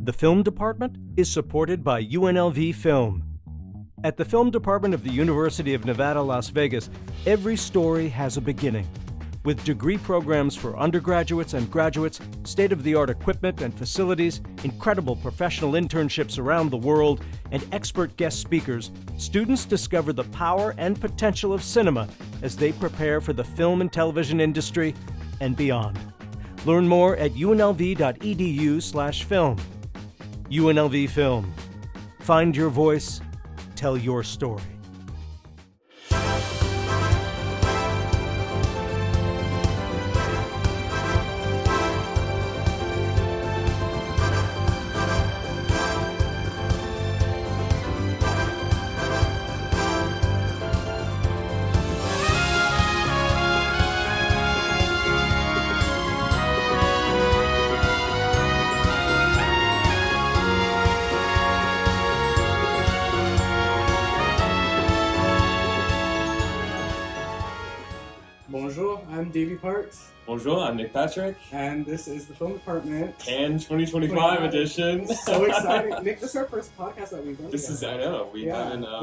The film department is supported by UNLV Film. At the film department of the University of Nevada, Las Vegas, every story has a beginning. With degree programs for undergraduates and graduates, state-of-the-art equipment and facilities, incredible professional internships around the world, and expert guest speakers, students discover the power and potential of cinema as they prepare for the film and television industry and beyond. Learn more at unlv.edu/film. UNLV Film. Find your voice, tell your story. Bonjour, I'm Davey Parks. Bonjour, I'm Nic Patrick. And this is the Film Department. Cannes 2025 edition. So exciting. Nick, this is our first podcast that we've done together. I know, we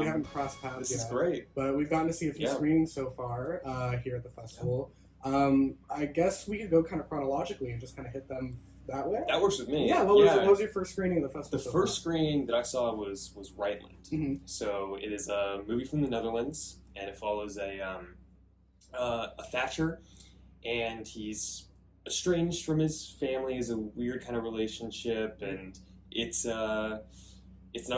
haven't crossed paths This yet. is great. But we've gotten to see a few screenings so far here at the festival. I guess we could go kind of chronologically and just kind of hit them that way. That works with me. Yeah, what was your first screening of the festival? The first screening that I saw was Rijtland. Mm-hmm. So it is a movie from the Netherlands, and it follows a Thatcher, and he's estranged from his family. Is a weird kind of relationship, and it's not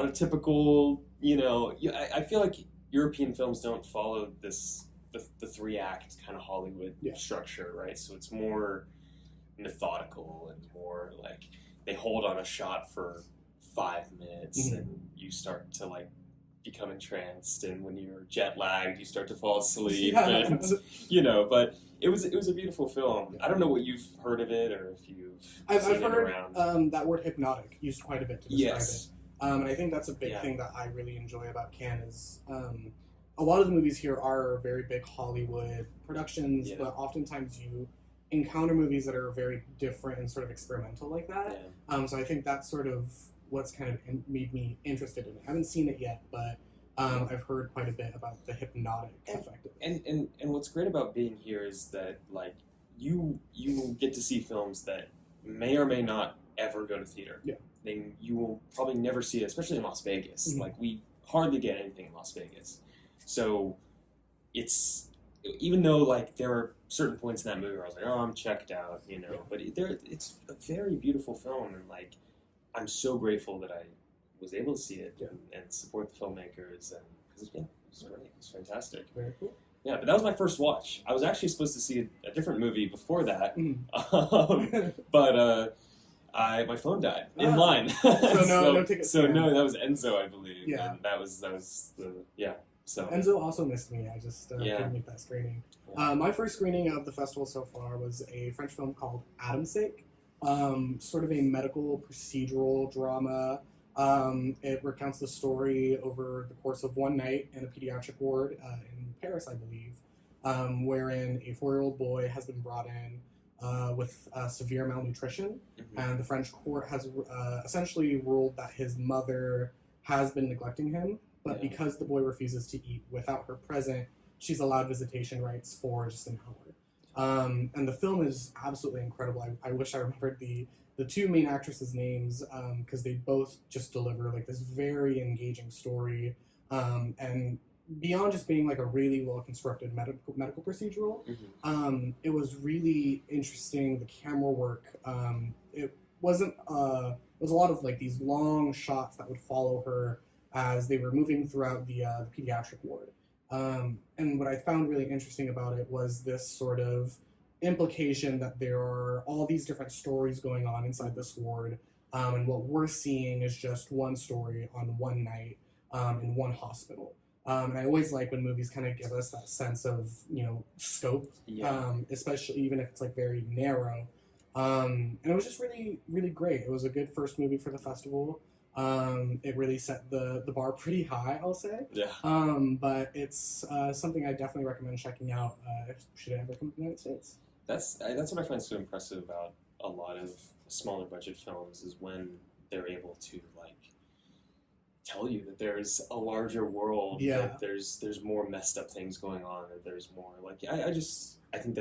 a typical, I feel like European films don't follow the three-act kind of Hollywood structure, right? So it's more methodical and more like they hold on a shot for 5 minutes, and you start to become entranced, and when you're jet lagged you start to fall asleep. And but it was a beautiful film. I don't know what you've heard of it or if you've seen it heard around. that word hypnotic used quite a bit to describe it. And I think that's a big thing that I really enjoy about Cannes is a lot of the movies here are very big Hollywood productions, but oftentimes you encounter movies that are very different and sort of experimental like that. So I think that's sort of what's kind of made me interested in it. I haven't seen it yet, but I've heard quite a bit about the hypnotic effect of it. And what's great about being here is that you get to see films that may or may not ever go to theater. You will probably never see it, especially in Las Vegas. Mm-hmm. We hardly get anything in Las Vegas. So it's, even though there are certain points in that movie where I was like, oh, I'm checked out, but it's a very beautiful film, and I'm so grateful that I was able to see it and support the filmmakers, and because it was great, it was fantastic. Very cool. Yeah, but that was my first watch. I was actually supposed to see a different movie before that, but my phone died in line. No tickets. So no, that was Enzo, I believe. Yeah, and that was the So Enzo also missed me. I just couldn't make that screening. My first screening of the festival so far was a French film called Adam's Sake. Sort of a medical procedural drama. It recounts the story over the course of one night in a pediatric ward in Paris, I believe, wherein a 4-year-old boy has been brought in with severe malnutrition, and the French court has essentially ruled that his mother has been neglecting him, but because the boy refuses to eat without her present, she's allowed visitation rights for just an hour. And the film is absolutely incredible. I wish I remembered the two main actresses' names, because they both just deliver this very engaging story, and beyond just being a really well-constructed medical procedural, it was really interesting. The camera work, it wasn't it was a lot of these long shots that would follow her as they were moving throughout the pediatric ward. And what I found really interesting about it was this sort of implication that there are all these different stories going on inside this ward, and what we're seeing is just one story on one night in one hospital. And I always like when movies kind of give us that sense of, scope, especially even if it's very narrow. And it was just really, really great. It was a good first movie for the festival. It really set the bar pretty high, I'll say. But it's something I definitely recommend checking out should it ever come to the United States. That's what I find so impressive about a lot of smaller budget films is when they're able to like tell you that there's a larger world, that there's more messed up things going on, or there's more like I think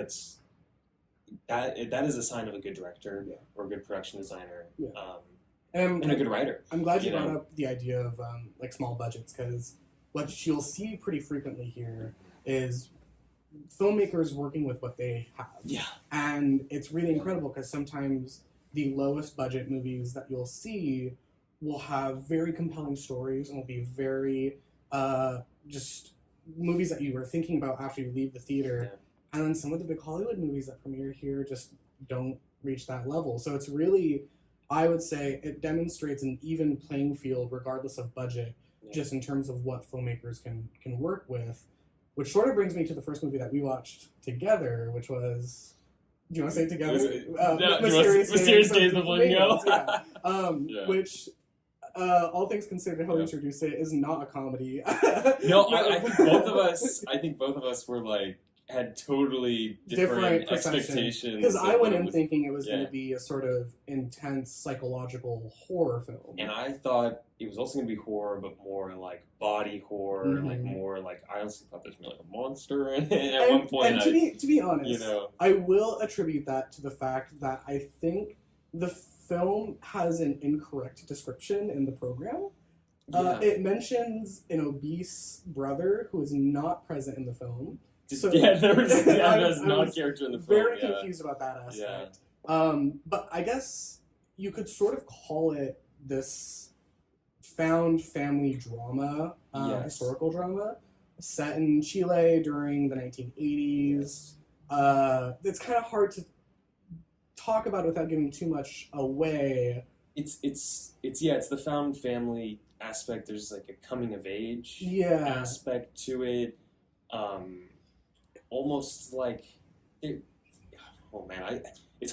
that is a sign of a good director or a good production designer, and a good writer. I'm glad you brought up the idea of like small budgets, because what you'll see pretty frequently here is filmmakers working with what they have. Yeah. And it's really incredible because sometimes the lowest budget movies that you'll see will have very compelling stories and will be very just movies that you were thinking about after you leave the theater. Yeah. And then some of the big Hollywood movies that premiere here just don't reach that level. So it's really, I would say, it demonstrates an even playing field regardless of budget, just in terms of what filmmakers can work with. Which sort of brings me to the first movie that we watched together, which was, do you want to say it together? Mysterious Days of Flamingo. Which, all things considered, how we introduced it, is not a comedy. No, I think both of us were like, had totally different expectations. Because I went in thinking it was going to be a sort of intense psychological horror film. And I thought it was also going to be horror, but more like body horror, like more like, I honestly thought there was going to be like a monster in it at one point. And to be honest, I will attribute that to the fact that I think the film has an incorrect description in the program. It mentions an obese brother who is not present in the film. So, there's not a character in the film. Very confused about that aspect. But I guess you could sort of call it this found family drama, historical drama, set in Chile during the 1980s. It's kind of hard to talk about it without giving too much away. It's the found family aspect. There's like a coming of age aspect to it. Almost like it's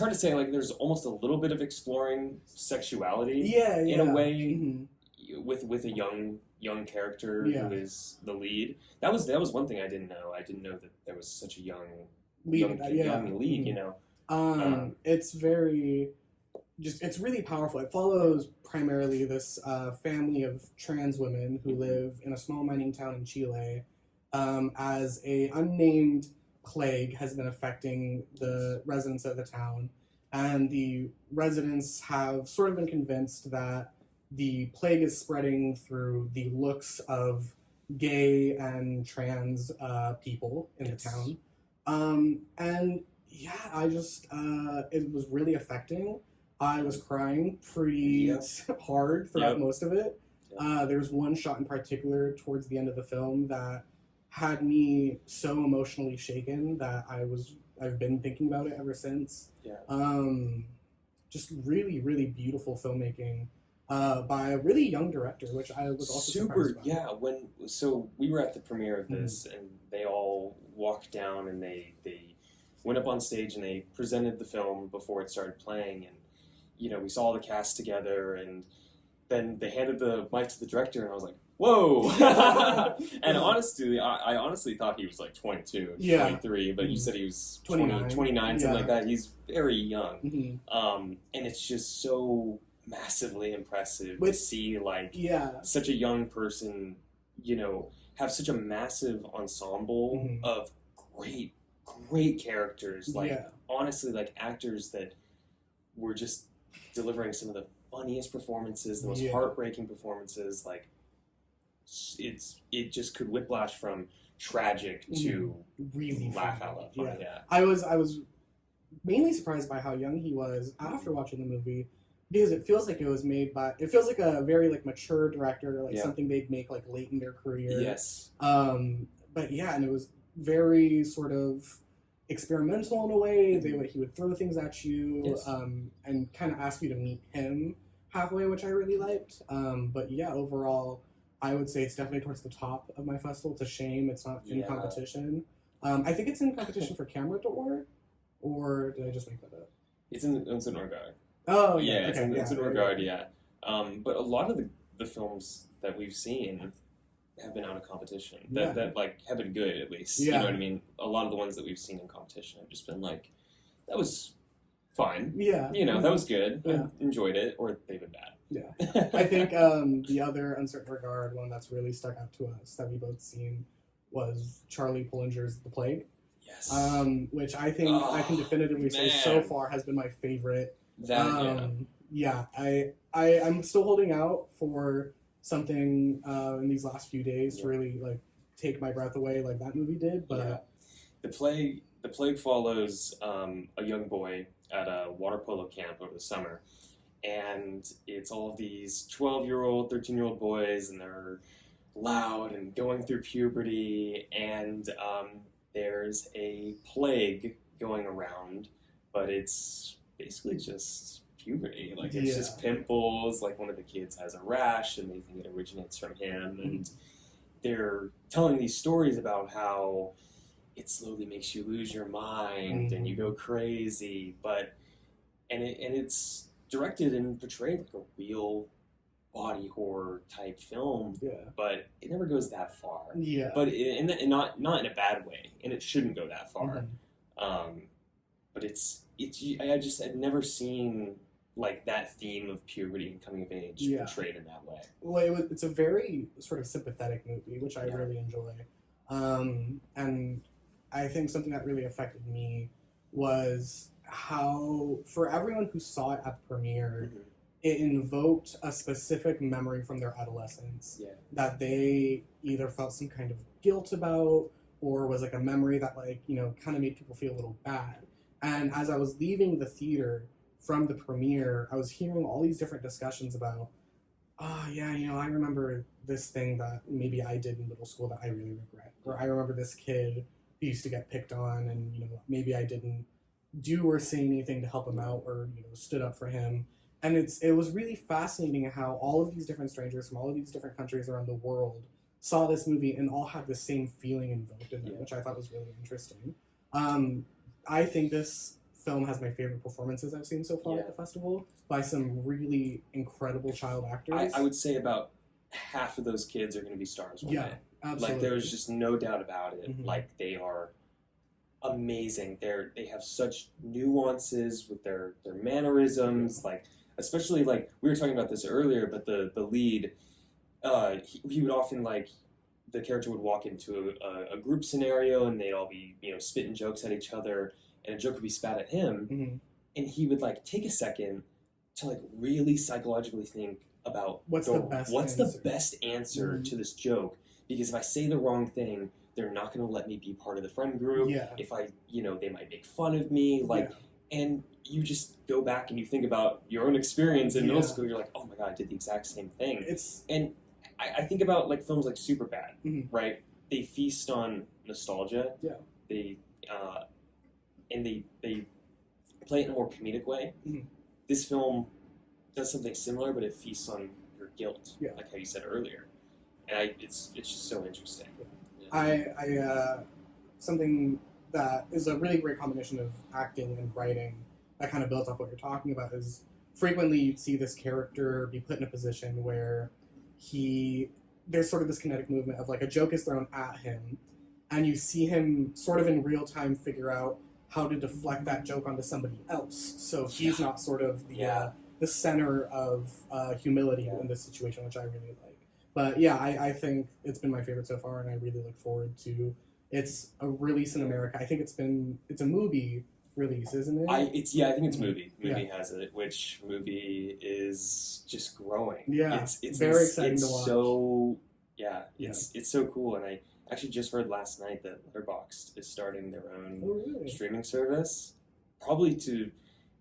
hard to say. Like, there's almost a little bit of exploring sexuality, in a way, with a young character who is the lead. That was one thing I didn't know. I didn't know that there was such a young lead. You know, it's very it's really powerful. It follows primarily this family of trans women who live in a small mining town in Chile. As a unnamed plague has been affecting the residents of the town, and the residents have sort of been convinced that the plague is spreading through the looks of gay and trans people in the town. It was really affecting. I was crying pretty hard throughout most of it. There was one shot in particular towards the end of the film that had me so emotionally shaken that I've been thinking about it ever since. Just really, really beautiful filmmaking by a really young director, which I was also surprised by. So we were at the premiere of this, and they all walked down and they went up on stage and they presented the film before it started playing, and we saw the cast together, and then they handed the mic to the director, and I was like, whoa! And honestly, I honestly thought he was like 22, 23, but you said he was 29, something like that. He's very young. And it's just so massively impressive to see like such a young person, have such a massive ensemble of great characters. Like, honestly, like actors that were just delivering some of the funniest performances, the most heartbreaking performances. Like, it just could whiplash from tragic to really laugh out loud funny. I was mainly surprised by how young he was after watching the movie, because it feels like it feels like a very like mature director, like something they'd make like late in their career. But and it was very sort of experimental in a way. He would throw things at you and kind of ask you to meet him halfway, which I really liked. But overall, I would say it's definitely towards the top of my festival. It's a shame it's not in competition. I think it's in competition for Camera d'Or, or did I just make that up? It's in Regard. Oh, it's in Regard, but a lot of the films that we've seen have been out of competition. That like have been good, at least. You know what I mean? A lot of the ones that we've seen in competition have just been like, that was fine. That was good. I enjoyed it, or they've been bad. Yeah. I think the other Uncertain Regard one that's really stuck out to us that we both seen was Charlie Pullinger's The Plague. Yes. Which I think I can definitively say so far has been my favorite. I'm still holding out for something in these last few days to really like take my breath away like that movie did. But The Plague follows a young boy at a water polo camp over the summer, and it's all of these 12-year-old, 13-year-old boys, and they're loud and going through puberty, and there's a plague going around, but it's basically just puberty. Like, it's just pimples. Like, one of the kids has a rash, and they think it originates from him, and they're telling these stories about how it slowly makes you lose your mind and you go crazy, and it's directed and portrayed like a real body horror type film, but it never goes that far. Yeah, but not in a bad way, and it shouldn't go that far. But I'd never seen like that theme of puberty and coming of age portrayed in that way. Well, it's a very sort of sympathetic movie, which I really enjoy, and I think something that really affected me was how, for everyone who saw it at the premiere, it invoked a specific memory from their adolescence that they either felt some kind of guilt about, or was like a memory that, like, you know, kind of made people feel a little bad. And as I was leaving the theater from the premiere, I was hearing all these different discussions about, I remember this thing that maybe I did in middle school that I really regret. Or I remember this kid who used to get picked on, and, you know, maybe I didn't do or say anything to help him out, or, you know, stood up for him. And it was really fascinating how all of these different strangers from all of these different countries around the world saw this movie and all had the same feeling invoked in them, which I thought was really interesting. I think this film has my favorite performances I've seen so far at the festival, by some really incredible child actors. I would say about half of those kids are going to be stars one day. Absolutely. Like, there's just no doubt about it. Like, they are amazing. They have such nuances with their mannerisms, like, especially, like, we were talking about this earlier, but the lead, he would often, like, the character would walk into a group scenario, and they'd all be, you know, spitting jokes at each other, and a joke would be spat at him, and he would, like, take a second to, like, really psychologically think about what's the best answer to this joke, because if I say the wrong thing, they're not going to let me be part of the friend group. If I, you know, they might make fun of me, like, and you just go back and you think about your own experience in middle school. You're like, oh my god, I did the exact same thing. And I think about, like, films like Superbad, right? They feast on nostalgia. They play it in a more comedic way. This film does something similar, but it feasts on your guilt, like how you said earlier. And it's just so interesting. Something that is a really great combination of acting and writing that kind of builds off what you're talking about is frequently you'd see this character be put in a position where there's sort of this kinetic movement of, like, a joke is thrown at him, and you see him sort of in real time figure out how to deflect that joke onto somebody else, so he's not sort of the center of humility in this situation, which I really like. But I think it's been my favorite so far, and I really look forward to its a release in America. I think it's a movie release, isn't it? I think it's movie. Movie has it, which movie is just growing. It's very exciting to watch. It's so cool, and I actually just heard last night that Letterboxd is starting their own streaming service, probably to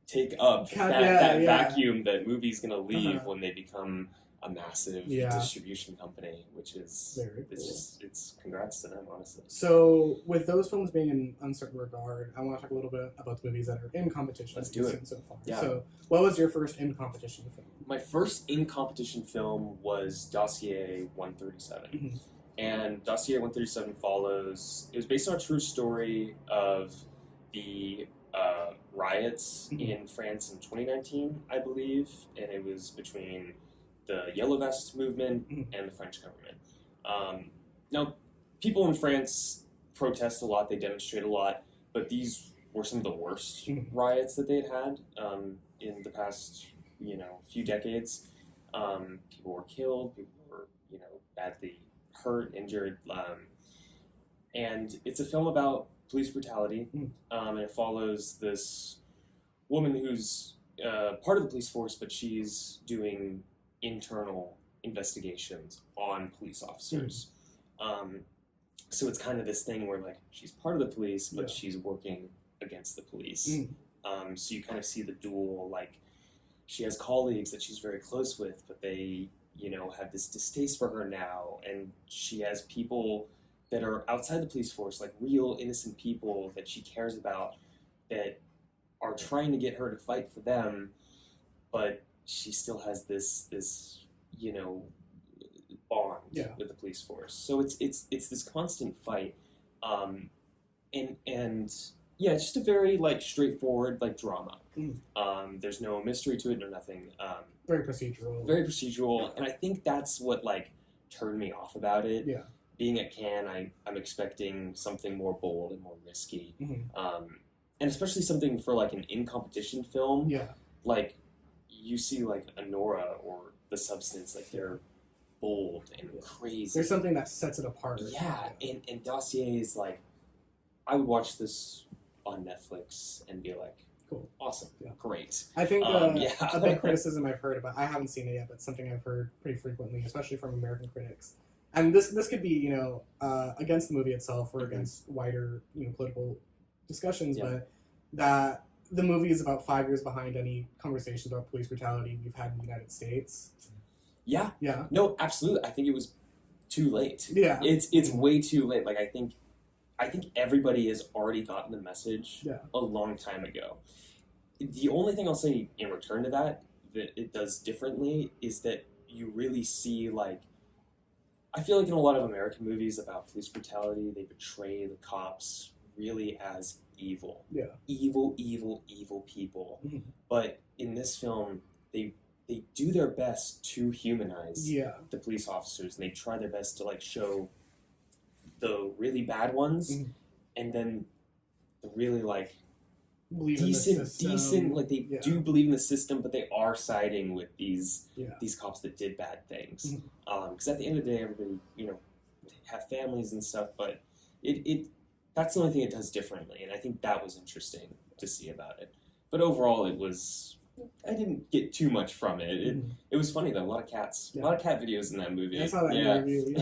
take up that vacuum that movie's going to leave when they become a massive distribution company, which is very cool. It's congrats to them, honestly. So with those films being in Uncertain Regard, I want to talk a little bit about the movies that are in competition. Let's do it. So far. So what was your first in competition film? My first in competition film was Dossier 137. And Dossier 137 follows, it was based on a true story of the riots in France in 2019, I believe, and it was between the Yellow Vest movement and the French government. Now, people in France protest a lot, they demonstrate a lot, but these were some of the worst riots that they had in the past, few decades. People were killed. People were, badly hurt, injured. And it's a film about police brutality. And it follows this woman who's part of the police force, but she's doing internal investigations on police officers. So it's kind of this thing where, like, she's part of the police, but she's working against the police. So you kind of see the dual, like, she has colleagues that she's very close with, but they, have this distaste for her now, and she has people that are outside the police force, like real innocent people that she cares about, that are trying to get her to fight for them, but she still has this bond with the police force. So it's this constant fight, and it's just a very, like, straightforward, like, drama. There's no mystery to it, no nothing. Very procedural. Very procedural, and I think that's what, like, turned me off about it. Yeah. Being at Cannes, I'm expecting something more bold and more risky, and especially something for, like, an in-competition film. Yeah. Like, you see, like, Anora or The Substance, like, they're bold and crazy. There's something that sets it apart. Yeah, and Dossier is, like, I would watch this on Netflix and be like, cool, awesome, great. I think a big criticism I've heard about, I haven't seen it yet, but something I've heard pretty frequently, especially from American critics, and this could be, against the movie itself or against wider, political discussions, but that the movie is about 5 years behind any conversations about police brutality we've had in the United States. Yeah. Yeah. No, absolutely. I think it was too late. Yeah. It's way too late. Like, I think everybody has already gotten the message a long time ago. The only thing I'll say in return to that it does differently is that you really see, like, I feel like in a lot of American movies about police brutality, they portray the cops really as evil. Yeah. Evil people. But in this film, they do their best to humanize the police officers, and they try their best to, like, show the really bad ones, and then the really, like, decent, like, they do believe in the system, but they are siding with these cops that did bad things. Because at the end of the day, everybody, have families and stuff, but that's the only thing it does differently, and I think that was interesting to see about it. But overall, I didn't get too much from it. It was funny, though. A lot of cats. A lot of cat videos in that movie. I saw that interview,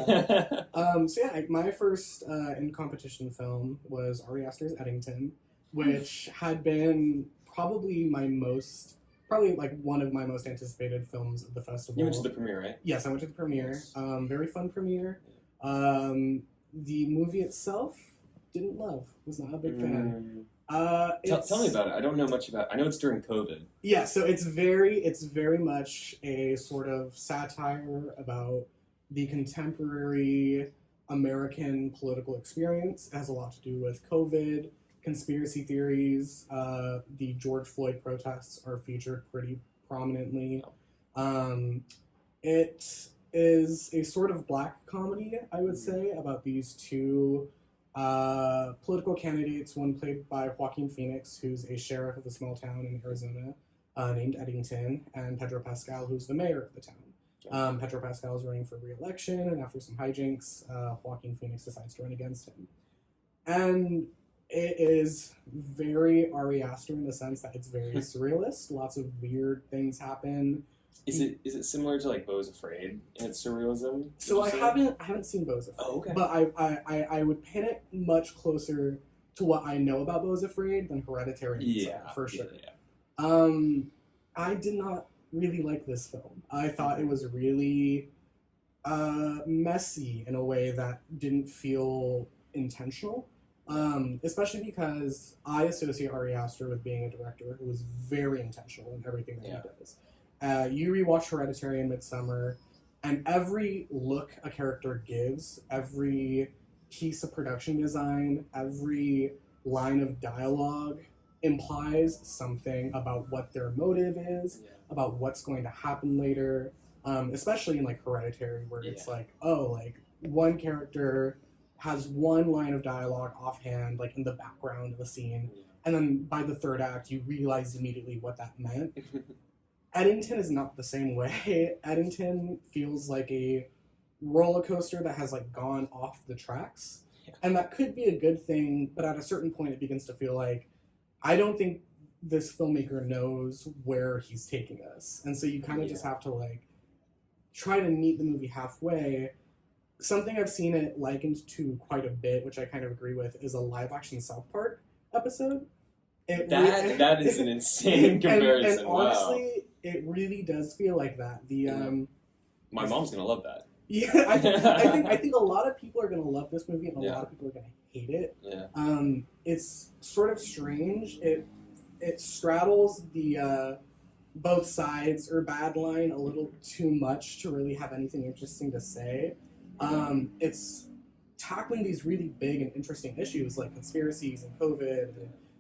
my first in-competition film was Ari Aster's Eddington, which had been probably one of my most anticipated films of the festival. You went to the premiere, right? Yes, I went to the premiere. Very fun premiere. The movie itself, didn't love. Was not a big fan. Tell me about it. I don't know much about it. I know it's during COVID. Yeah, so it's very much a sort of satire about the contemporary American political experience. It has a lot to do with COVID, conspiracy theories. The George Floyd protests are featured pretty prominently. It is a sort of black comedy, I would say, about these two political candidates, one played by Joaquin Phoenix, who's a sheriff of a small town in Arizona named Eddington, and Pedro Pascal, who's the mayor of the town. Pedro Pascal is running for re-election, and after some hijinks, Joaquin Phoenix decides to run against him. And it is very Ari Aster in the sense that it's very surrealist. Lots of weird things happen. Is it similar to, like, Beau's Afraid in its surrealism? So I haven't seen Beau's Afraid. Oh, okay. But I would pin it much closer to what I know about Beau's Afraid than Hereditary. For sure. I did not really like this film. I thought it was really messy in a way that didn't feel intentional. Especially because I associate Ari Aster with being a director who is very intentional in everything that he does. You rewatch Hereditary and Midsommar, and every look a character gives, every piece of production design, every line of dialogue implies something about what their motive is, about what's going to happen later, especially in, like, Hereditary, where it's like, one character has one line of dialogue offhand, like, in the background of a scene, and then by the third act, you realize immediately what that meant. Eddington is not the same way. Eddington feels like a roller coaster that has like gone off the tracks. Yeah. And that could be a good thing, but at a certain point it begins to feel like I don't think this filmmaker knows where he's taking us. And so you kind of just have to like try to meet the movie halfway. Something I've seen it likened to quite a bit, which I kind of agree with, is a live action South Park episode. That is an insane comparison. And honestly, it really does feel like that. My mom's gonna love that. Yeah, I think a lot of people are gonna love this movie, and a lot of people are gonna hate it. Yeah. It's sort of strange. It straddles the both sides or bad line a little too much to really have anything interesting to say. It's tackling these really big and interesting issues like conspiracies and COVID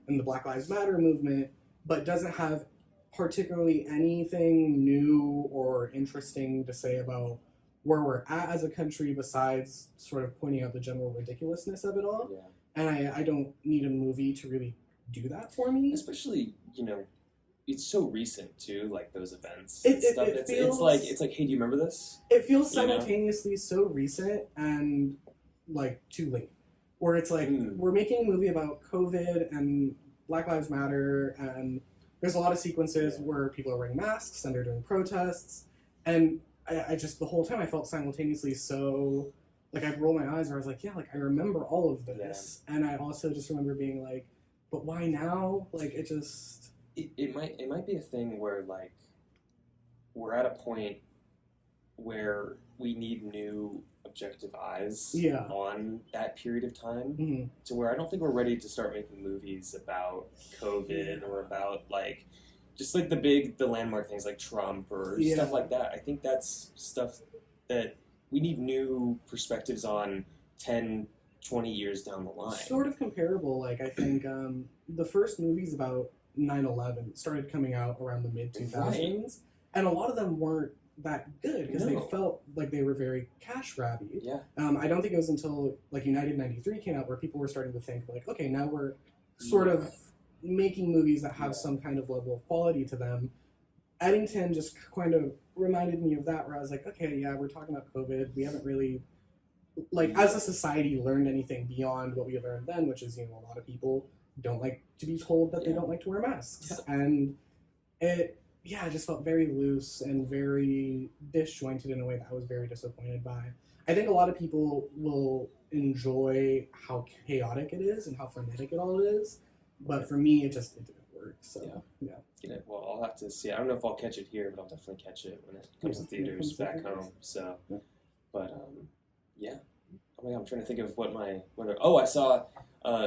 and the Black Lives Matter movement, but doesn't have particularly anything new or interesting to say about where we're at as a country besides sort of pointing out the general ridiculousness of it all. Yeah. And I don't need a movie to really do that for me. Especially, it's so recent too, like those events. It feels, it's like, hey, do you remember this? It feels simultaneously so recent and like too late. Where it's like we're making a movie about COVID and Black Lives Matter, and there's a lot of sequences where people are wearing masks and they're doing protests, and I just the whole time I felt simultaneously so like I'd roll my eyes where I was like, yeah, like I remember all of this, and I also just remember being like, but why now? Like it just. It might be a thing where like we're at a point where we need new objective eyes on that period of time to where I don't think we're ready to start making movies about COVID or about like just like the landmark things like Trump or stuff like that. I think that's stuff that we need new perspectives on 10, 20 years down the line. Sort of comparable. Like I think the first movies about 9/11 started coming out around the mid-2000s, and a lot of them weren't that good because they felt like they were very cash grabby. Yeah. I don't think it was until like United 93 came out where people were starting to think like, okay, now we're sort of making movies that have some kind of level of quality to them. Eddington just kind of reminded me of that, where I was like, okay, yeah, we're talking about COVID. We haven't really, like, as a society, learned anything beyond what we learned then, which is, a lot of people don't like to be told that they don't like to wear masks. Yeah. And it just felt very loose and very disjointed in a way that I was very disappointed by. I think a lot of people will enjoy how chaotic it is and how frenetic it all is, but for me, it didn't work. So, yeah. Well, I'll have to see. I don't know if I'll catch it here, but I'll definitely catch it when it comes to theaters back home. So, but yeah. Oh my God, I'm trying to think of I saw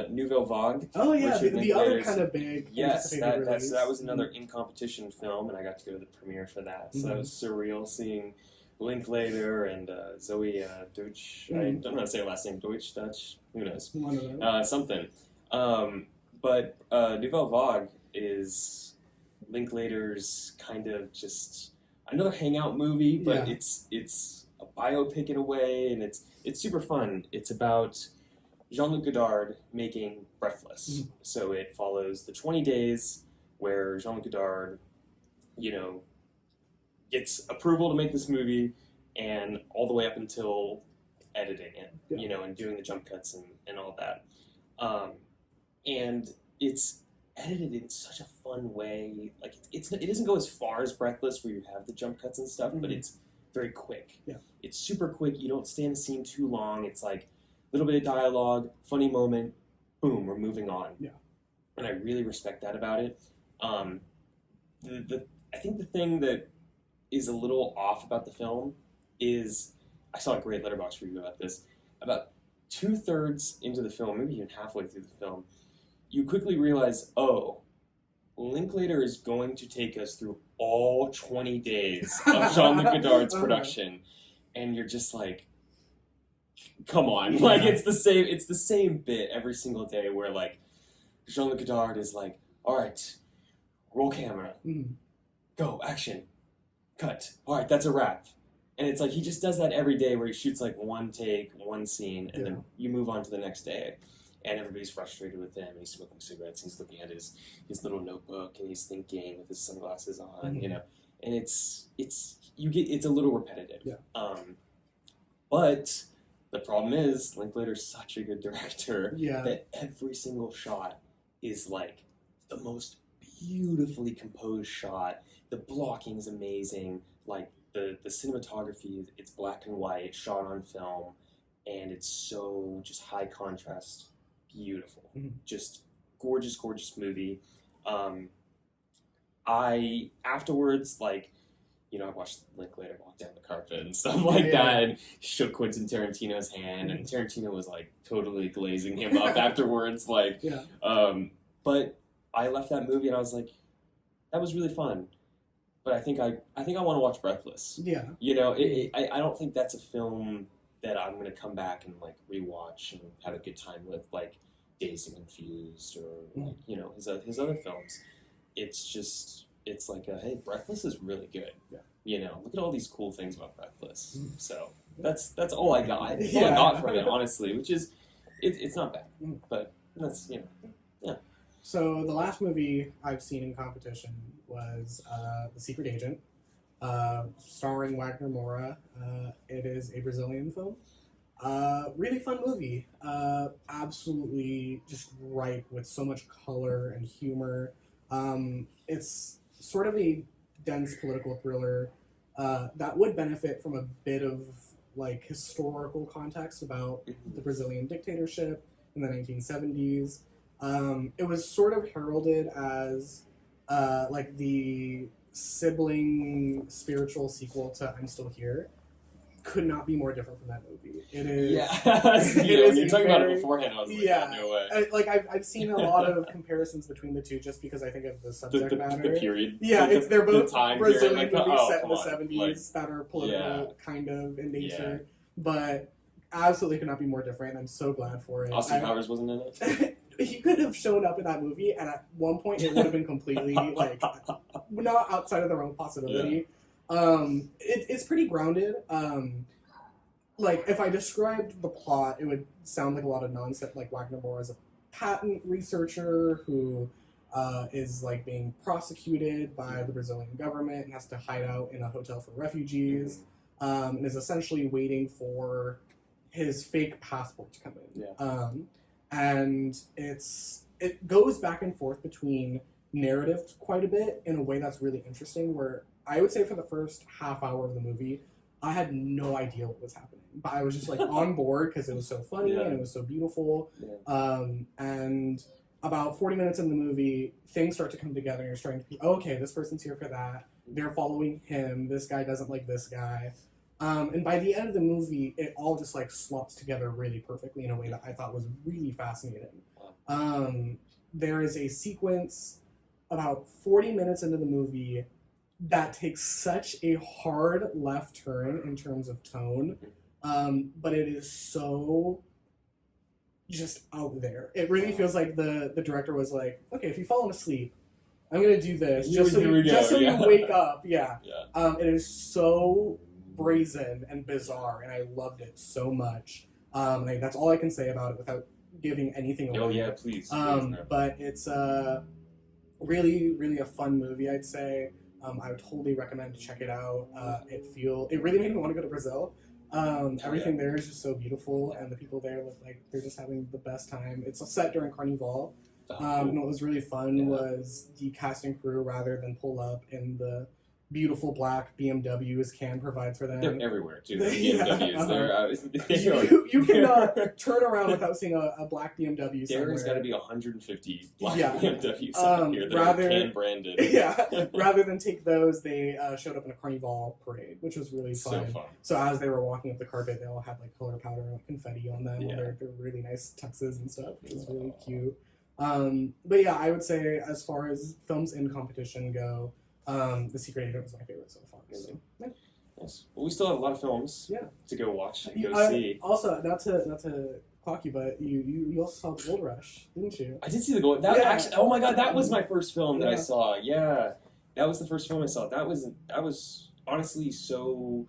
Nouvelle Vague. Oh yeah, the other kind of big. Yes, that was another in competition film, and I got to go to the premiere for that. So that was surreal seeing Linklater and Zoe Deutsch. I don't know how to say her last name. Deutsch, Dutch, who knows? One of them. Something. But Nouvelle Vague is Linklater's kind of just another hangout movie, but it's a biopic in a way, and it's super fun. It's about Jean-Luc Godard making Breathless. So it follows the 20 days where Jean-Luc Godard, gets approval to make this movie, and all the way up until editing it, and doing the jump cuts and all that. And it's edited in such a fun way. Like it doesn't go as far as Breathless where you have the jump cuts and stuff, but it's very quick. Yeah. It's super quick. You don't stay in a scene too long. It's like a little bit of dialogue, funny moment, boom, we're moving on. Yeah. And I really respect that about it. I think the thing that is a little off about the film is, I saw a great Letterboxd review about this, about 2/3 into the film, maybe even halfway through the film, you quickly realize, Linklater is going to take us through all 20 days of Jean-Luc Godard's production, and you're just like, come on, like it's the same bit every single day where like Jean-Luc Godard is like, all right, roll camera, go, action, cut, all right, that's a wrap. And it's like he just does that every day where he shoots like one take, one scene, and then you move on to the next day. And everybody's frustrated with him. He's smoking cigarettes. He's looking at his little notebook, and he's thinking with his sunglasses on, and it's a little repetitive. Yeah. But the problem is Linklater's such a good director Yeah. that every single shot is like the most beautifully composed shot. The blocking is amazing. Like the cinematography, it's black and white, shot on film, and it's so just high contrast, beautiful. Just gorgeous, gorgeous movie. I afterwards, like, you know, I watched Linklater walk down the carpet and stuff like that, and shook Quentin Tarantino's hand, and Tarantino was like totally glazing him up afterwards, like. But I left that movie and I was like, that was really fun. But I think I want to watch Breathless. Yeah. You know, I don't think that's a film that I'm going to come back and like rewatch and have a good time with, like Dazed and Confused or like, you know, his other films. It's like hey, Breathless is really good. Yeah. You know, look at all these cool things about Breathless. So that's all I got. That's all I got from it, honestly, which is it's not bad, but that's, you know, yeah. So the last movie I've seen in competition was The Secret Agent, starring Wagner Moura. It is a Brazilian film. Really fun movie. Absolutely just ripe with so much color and humor. It's sort of a dense political thriller that would benefit from a bit of like historical context about the Brazilian dictatorship in the 1970s. It was sort of heralded as like the sibling spiritual sequel to I'm Still Here. Could not be more different from that movie. It is. Yeah. When you're talking about it beforehand, I was like, yeah, no way. I've seen a lot of comparisons between the two just because I think of the subject matter. The period. Yeah, they're both Brazilian period, like, movies set in the on, 70s that are political kind of in nature. But absolutely could not be more different. I'm so glad for it. Austin Powers wasn't in it? He could have shown up in that movie, and at one point it would have been completely like not outside of the realm of possibility. It's pretty grounded. Like if I described the plot, it would sound like a lot of nonsense. Like Wagner Moura is a patent researcher who is like being prosecuted by the Brazilian government and has to hide out in a hotel for refugees, and is essentially waiting for his fake passport to come in. And it goes back and forth between narrative quite a bit in a way that's really interesting, where I would say for the first half hour of the movie, I had no idea what was happening. But I was just like on board because it was so funny and it was so beautiful. And about 40 minutes in the movie, things start to come together and you're starting to be, okay, this person's here for that. They're following him. This guy doesn't like this guy. And by the end of the movie, it all just like slots together really perfectly in a way that I thought was really fascinating. There is a sequence about 40 minutes into the movie that takes such a hard left turn in terms of tone, but it is so just out there. It really feels like the director was like, okay, if you've fallen asleep, I'm going to do this just so you wake up. It is so brazen and bizarre, and I loved it so much. Like, that's all I can say about it without giving anything away. Oh yeah, please. But it's really, really a fun movie, I'd say. I would totally recommend to check it out. It really made me want to go to Brazil. Everything there is just so beautiful, and the people there look like they're just having the best time. It's set during Carnival. And what was really fun was the cast and crew, rather than pull up in the beautiful black BMWs Cannes provides for them. They're everywhere too. The BMWs. You cannot turn around without seeing a black BMW somewhere. There's got to be 150 black BMWs out here that are Cannes branded. Rather than take those, they showed up in a Carnival parade, which was really fun. So fun. So as they were walking up the carpet, they all had like color powder and confetti on them. Yeah. They're really nice tuxes and stuff, which was really cute. But yeah, I would say as far as films in competition go, The Secret Agent was my favorite so far. So, yeah. Yes. Well, we still have a lot of films to go watch and see. Also, not to clock you, but you also saw Gold Rush, didn't you? I did see the Gold. That actually, oh my god, that was my first film that I saw. Yeah, that was the first film I saw. That was honestly so.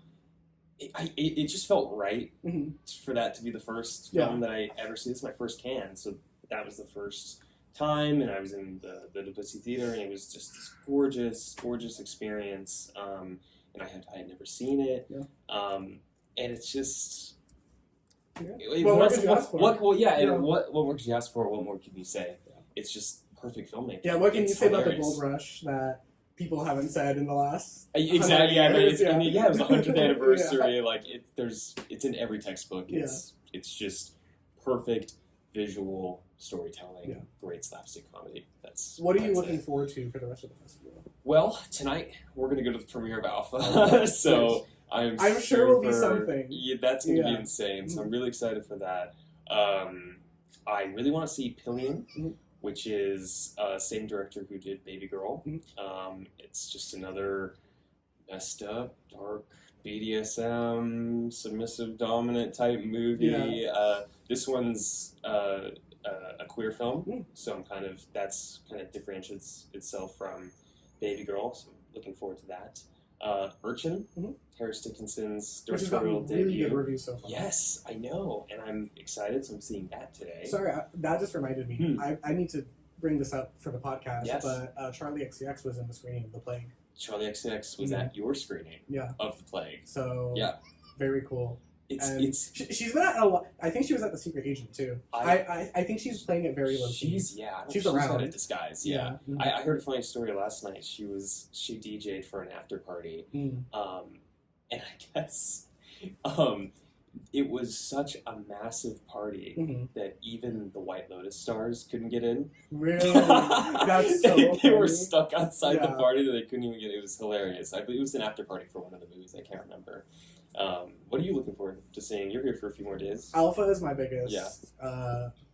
It just felt right for that to be the first film that I ever see. This is my first Cannes, so that was the first time, and I was in the Beverly Theater, and it was just this gorgeous experience. And I had never seen it. Yeah. And it's just. Yeah. What more could you ask for? What more could you ask for? What more can you say? Yeah. It's just perfect filmmaking. Yeah, what can you say about the Gold Rush that people haven't said in the last? Exactly. Yeah, it was the 100th anniversary. Like it's in every textbook. It's just perfect visual storytelling. Yeah. Great slapstick comedy. What are you looking forward to for the rest of the festival? Well, tonight we're gonna go to the premiere of Alpha. So I'm sure will be something. Yeah, that's gonna be insane. So I'm really excited for that. I really want to see Pillion. Which is same director who did Baby Girl. It's just another messed up, dark BDSM, submissive, dominant type movie. Yeah. This one's a queer film, so that's kind of differentiates itself from Baby Girl. So I'm looking forward to that. Urchin, Harris Dickinson's directorial debut. Really good reviews so far. Yes, I know, and I'm excited. So I'm seeing that today. Sorry, that just reminded me. I need to bring this up for the podcast. Yes. But Charlie XCX was in the screening of The Plague. Charlie XCX was at your screening. Of The Plague. So very cool. She's been at a lot. I think she was at The Secret Agent too. I think she's playing it very low key. She's around. Got a disguise. Yeah. I heard a funny story last night. She DJ'd for an after party, and I guess it was such a massive party that even the White Lotus stars couldn't get in. Really? That's so funny. They were stuck outside the party that they couldn't even get in. It was hilarious. I believe it was an after party for one of the movies. I can't remember. What are you looking forward to seeing? You're here for a few more days. Alpha is my biggest. Yeah.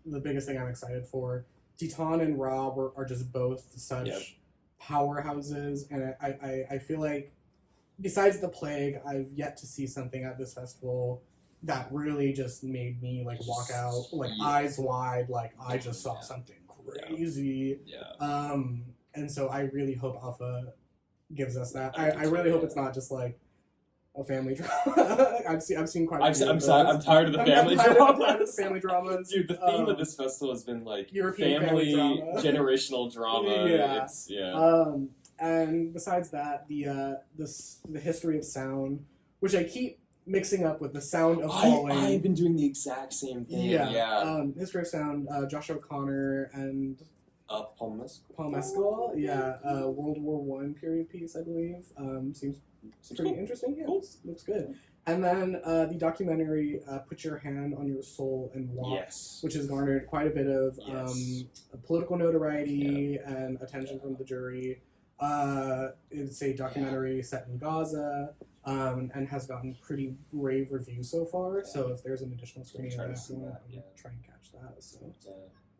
The biggest thing I'm excited for. Titan and Rob are just both such powerhouses, and I feel like besides The Plague, I've yet to see something at this festival that really just made me walk out eyes wide, I just saw something crazy. Yeah. And so I really hope Alpha gives us that. I really hope it's not just a family drama. I've seen quite a few. I'm tired of the family drama. I'm tired of the family dramas. Dude, the theme of this festival has been European family drama. Generational drama. And besides that, the history of sound, which I keep mixing up with the sound of falling. I've been doing the exact same thing. Yeah. History of sound, Josh O'Connor and Paul Mescal. Yeah. World War I period piece, I believe. Seems pretty interesting. Yeah, cool. Looks good. And then the documentary Put Your Hand on Your Soul and Walk, which has garnered quite a bit of political notoriety and attention from the jury. It's a documentary set in Gaza and has gotten pretty rave reviews so far. So if there's an additional screening of that, I'm try and catch that. So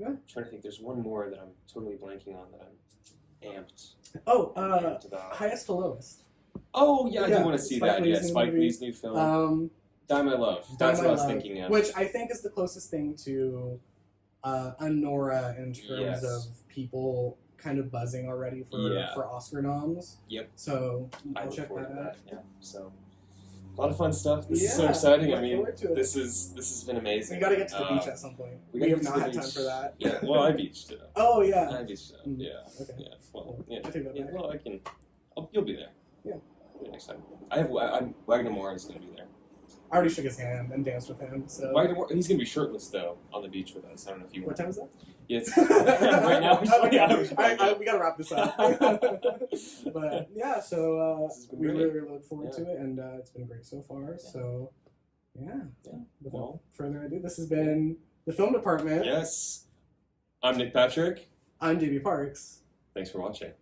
I'm trying to think. There's one more that I'm totally blanking on that I'm amped. Amped about. Highest to Lowest. Oh yeah, I do want to see that. Yeah, Spike Lee's new film. Die My Love. That's what I was thinking of. Which I think is the closest thing to Anora in terms of people kind of buzzing already for Oscar noms. Yep. So I'll check that out. Yeah. So a lot of fun stuff. This is so exciting. I mean, this has been amazing. We got to get to the beach at some point. We have not had time for that. Yeah. Well, I beached it. Oh yeah. I beached it. Yeah. Okay. Yeah. Well, yeah. I take that back. Well, I can. You'll be there. Yeah. Next time. Wagner Moore is going to be there. I already shook his hand and danced with him. So Wagner Moore, he's going to be shirtless though on the beach with us. I don't know if you. What time is that? Yeah, it's right now. We got to wrap this up. But yeah, so we really look forward to it, and it's been great so far. Yeah. So without further ado, this has been the Film Department. Yes, I'm Nic Patrick. I'm Davey Parks. Thanks for watching.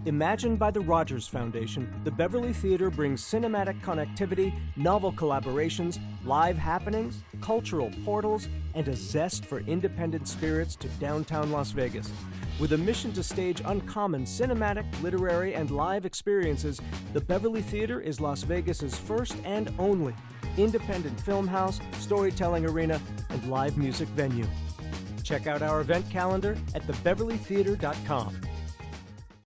Imagined by the Rogers Foundation, the Beverly Theater brings cinematic connectivity, novel collaborations, live happenings, cultural portals, and a zest for independent spirits to downtown Las Vegas. With a mission to stage uncommon cinematic, literary, and live experiences, the Beverly Theater is Las Vegas's first and only independent film house, storytelling arena, and live music venue. Check out our event calendar at thebeverlytheater.com.